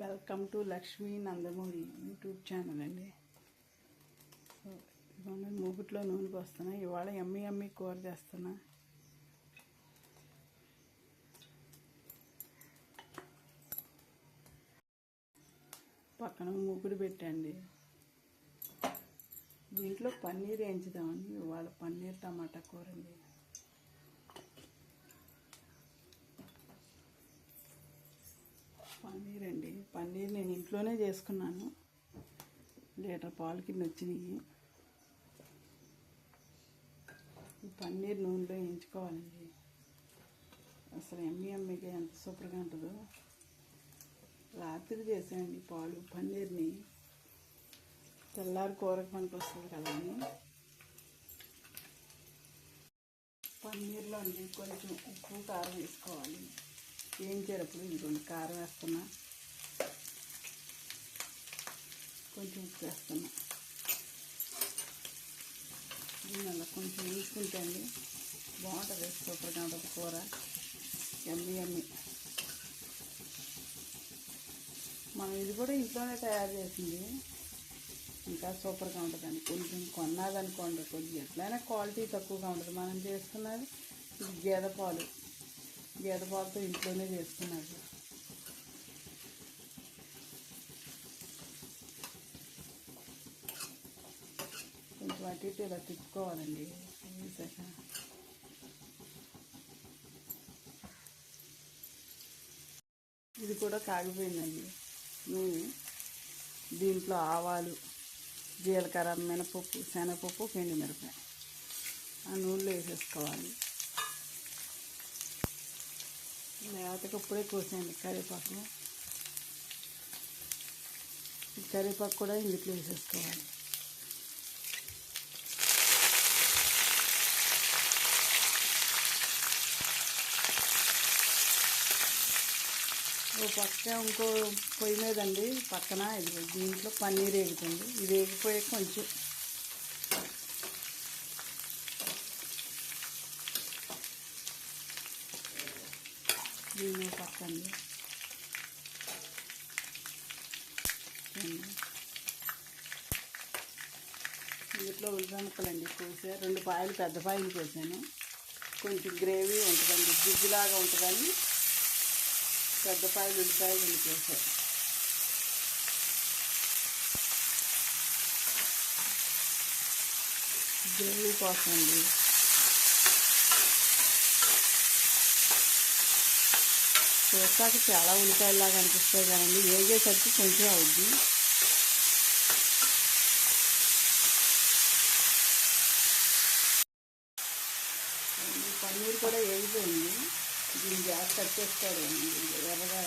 Welcome to Lakshmi Nandamuri YouTube channel అండి. So ఇవాళ నేను మూగుట్లో నూనె పోస్తున్నా. ఇవాళ ఎమ్మి కూర చేస్తున్నా. పక్కన మూగుడు పెట్టండి. దీంట్లో పన్నీర్ వేయించుదామని ఇవాళ పన్నీర్ టమాటా కూర అండి. పన్నీర్ నేను ఇంట్లోనే చేసుకున్నాను. లీటర్ పాలు కింద వచ్చినాయి. ఈ పన్నీర్ నూనెలో వేయించుకోవాలండి. అసలు ఎమ్మిగా ఎంత సూపర్గా ఉంటుందో. రాత్రి చేసానండి పాలు పన్నీర్ని. తెల్లారి కూరకు పనికి వస్తుంది కదా అని. పన్నీర్లో అండి కొంచెం ఉప్పు కారం వేసుకోవాలి. వేయించేటప్పుడు ఇంకొంచెం కారం వేస్తున్నా, కొంచెం ఉప్పు వేస్తున్నా. దీన్ని అలా కొంచెం వేసుకుంటే అండి బాగుంటుంది. సూపర్గా ఉంటుంది కూర. ఎమ్మి మనం ఇది కూడా ఇంట్లోనే తయారు చేసింది. ఇంకా సూపర్గా ఉంటుందండి. కొంచెం కొన్నాదనుకోండి కొంచెం ఎట్లయినా క్వాలిటీ తక్కువగా ఉంటుంది. మనం చేసుకున్నది ఇది గేదె పాలతో ఇంట్లోనే చేసుకున్నది. కొంచెం అటు ఇటు ఇలా తిప్పుకోవాలండి. వేసాక ఇది కూడా కాగిపోయిందండి నూనె. దీంట్లో ఆవాలు, జీలకర్ర, మినపప్పు, శనగపప్పు, పిండి మిరపకాయ ఆ నూనెలో వేసేసుకోవాలి. లేతకి ఇప్పుడే కోసేయండి కరివేపాకు. ఈ కరివేపాకు కూడా ఇందులో వేసేసుకోవాలి. ఓ పక్క ఇంకో పొయ్యి మీదండి పక్కన ఇది దీంట్లో పన్నీర్ వేగుతుంది. ఇది వేగిపోయే కొంచెం దీని పక్కండి ఇంట్లో ఉల్లిపాయ ముక్కలండి కోసా. 2 పాయలు పెద్ద పాయలు కోసాను. కొంచెం గ్రేవీ ఉంటుందండి, గుజ్జులాగా ఉంటుందని పెద్ద పాయలు ఉల్లిపాయలు 2 కోసాను. గ్రేవీ కోసం అండి. చూస్తాక చాలా ఉల్లిపాయలాగా అనిపిస్తాయి కదండి. వేగేసరికి కొంచెం అవుద్ది. పన్నీర్ కూడా వేగిపోయింది. దీన్ని గ్యాస్ కట్ చేస్తారు. ఎర్రగా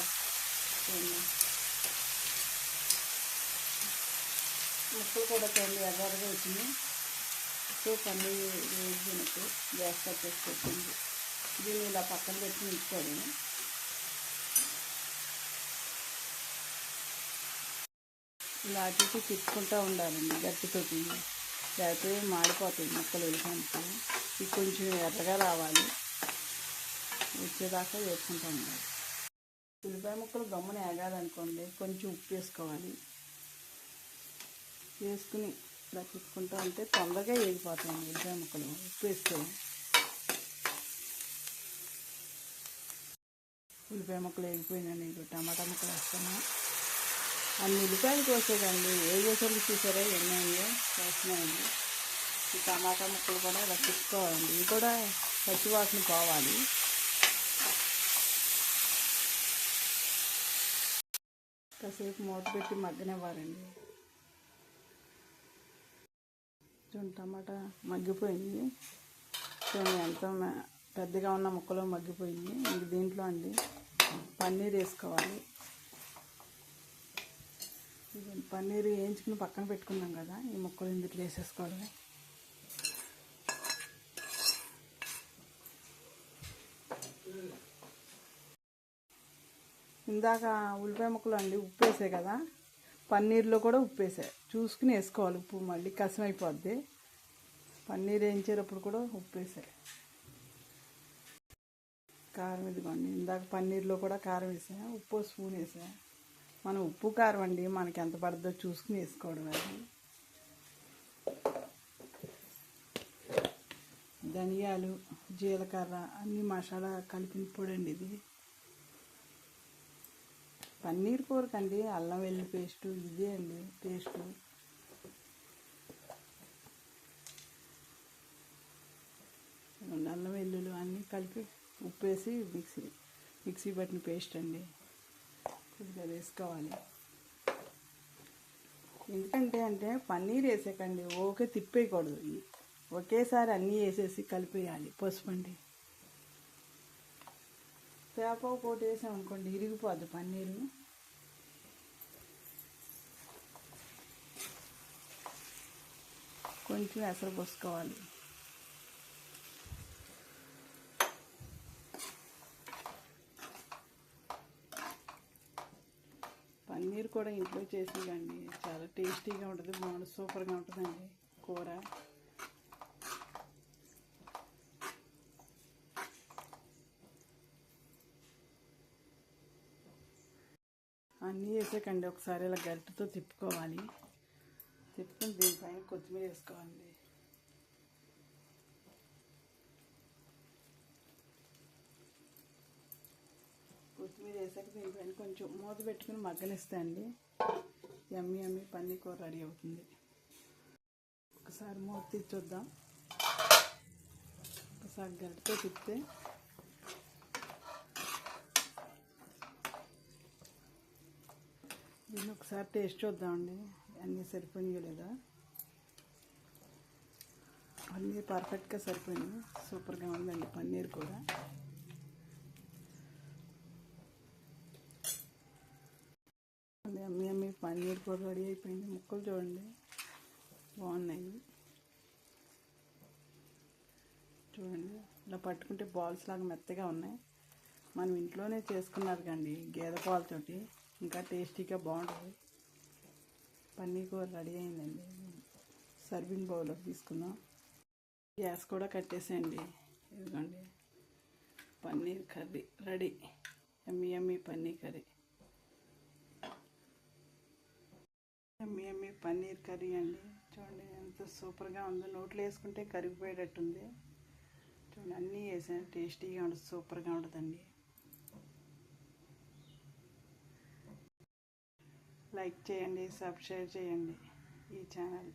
ముక్కలు కూడా చూడండి ఎర్రగా వచ్చింది. సో పన్నీర్ వేగినట్టు గ్యాస్ కట్ చేసుకొచ్చింది. దీన్ని ఇలా పక్కన పెట్టి ఉంచుకోండి. ఇలా అటు ఇటు తిప్పుకుంటూ ఉండాలండి గట్టితోటి. లేకపోతే మాడిపోతాయి ముక్కలు ఉల్లిపాయలు. ఇది కొంచెం ఎర్రగా రావాలి, వచ్చేదాకా వేసుకుంటూ ఉండాలి. ఉల్లిపాయ ముక్కలు గమ్మున ఏగాలనుకోండి కొంచెం ఉప్పు వేసుకోవాలి. వేసుకుని ఇలా తిప్పుకుంటూ ఉంటే తొందరగా వేగిపోతాయండి ఉల్లిపాయ ముక్కలు ఉప్పు వేస్తే. ఉల్లిపాయ ముక్కలు వేగిపోయినాయి. నీకు టమాటా ముక్కలు వేస్తాను. అన్ని ఉల్లిపాయలు కోసేదండి. వేగేసరికి చూసారా ఎన్నైందో వేస్తున్నాయండి. ఈ టమాటా ముక్కలు కూడా ఇలా తిప్పుకోవాలండి. ఇవి కూడా పచ్చివాసన పోవాలి. కాసేపు మూత పెట్టి మగ్గనివ్వాలండి. చూడండి టమాటా మగ్గిపోయింది. చూడండి ఎంత పెద్దగా ఉన్న ముక్కలు మగ్గిపోయింది. ఇంక దీంట్లో అండి పన్నీర్ వేసుకోవాలి. పన్నీర్ వేయించుకుని పక్కన పెట్టుకున్నాం కదా, ఈ ముక్కలు ఇందులో వేసేసుకోవాలి. ఇందాక ఉల్లిపాయ ముక్కలు అండి ఉప్పు వేసాయి కదా, పన్నీర్లో కూడా ఉప్పు వేసాయి. చూసుకుని వేసుకోవాలి ఉప్పు, మళ్ళీ కసం అయిపోద్ది. పన్నీర్ వేయించేటప్పుడు కూడా ఉప్పు వేసాయి. కారం ఇదిగోండి. ఇందాక పన్నీర్లో కూడా కారం వేసాను, ఉప్పు స్పూన్ వేసాను. మన ఉప్పు కారం అండి మనకి ఎంత పడుతుందో చూసుకుని వేసుకోవడం. అది ధనియాలు, జీలకర్ర అన్ని మసాలా కలిపిన పొడి అండి ఇది. పన్నీర్ కూరకండి అల్లం వెల్లుల్లి పేస్టు ఇదే అండి పేస్టు. అల్లం వెల్లుల్లి అన్నీ కలిపి ఉప్పు వేసి మిక్సీ పట్టిన పేస్ట్ అండి. కొద్దిగా వేసుకోవాలి. ఎందుకంటే పన్నీర్ వేసాకండి ఓకే తిప్పేయకూడదు, ఒకేసారి అన్నీ వేసేసి కలిపేయాలి. పసుపు అండి, వేప పోటు వేసామనుకోండి ఇరిగిపోద్ది పన్నీరు. కొంచెం ఎసరు పోసుకోవాలి. పన్నీర్ కూడా ఇంట్లో చేసేదండి, చాలా టేస్టీగా ఉంటుంది, బాగుంటుంది, సూపర్గా ఉంటుందండి కూర. అన్నీ వేసాకండి ఒకసారి ఇలా గరిటెతో తిప్పుకోవాలి. తిప్పుకొని దీనిపైన కొత్తిమీర వేసుకోవాలి. కొత్తిమీర వేసాక దీనిపైన కొంచెం మూత పెట్టుకుని మగ్గనిస్తే అండి యమ్మీ పన్నీర్ కూర రెడీ అవుతుంది. ఒకసారి మూత తీసి చూద్దాం. ఒకసారి గరిటెతో తిప్పితే దీన్ని ఒకసారి టేస్ట్ చూద్దామండి అన్నీ సరిపోయినాయో లేదా. పన్నీర్ పర్ఫెక్ట్గా సరిపోయింది, సూపర్గా ఉందండి పన్నీర్ కూర. యమ్మీ పన్నీర్ కూర రెడీ అయిపోయింది. ముక్కలు చూడండి బాగున్నాయి. చూడండి ఇలా పట్టుకుంటే బాల్స్ లాగా మెత్తగా ఉన్నాయి. మనం ఇంట్లోనే చేసుకున్నారు కండి గేదె పాలతోటి, ఇంకా టేస్టీగా బాగుంటుంది. పన్నీర్ కూర రెడీ అయిందండి. సర్వింగ్ బౌల్లోకి తీసుకుందాం. గ్యాస్ కూడా కట్టేసేయండి. ఇదిగోండి పన్నీర్ కర్రీ రెడీ. యమ్మీ పన్నీర్ కర్రీ. యమ్మీ పన్నీర్ కర్రీ అండి. చూడండి ఎంత సూపర్గా ఉందో, నోట్లో వేసుకుంటే కరిగిపోయేటట్టుంది. చూడండి అన్నీ వేసాను, టేస్టీగా ఉంటుంది, సూపర్గా ఉంటుందండి. లైక్ చేయండి, సబ్స్క్రైబ్ చేయండి ఈ ఛానల్.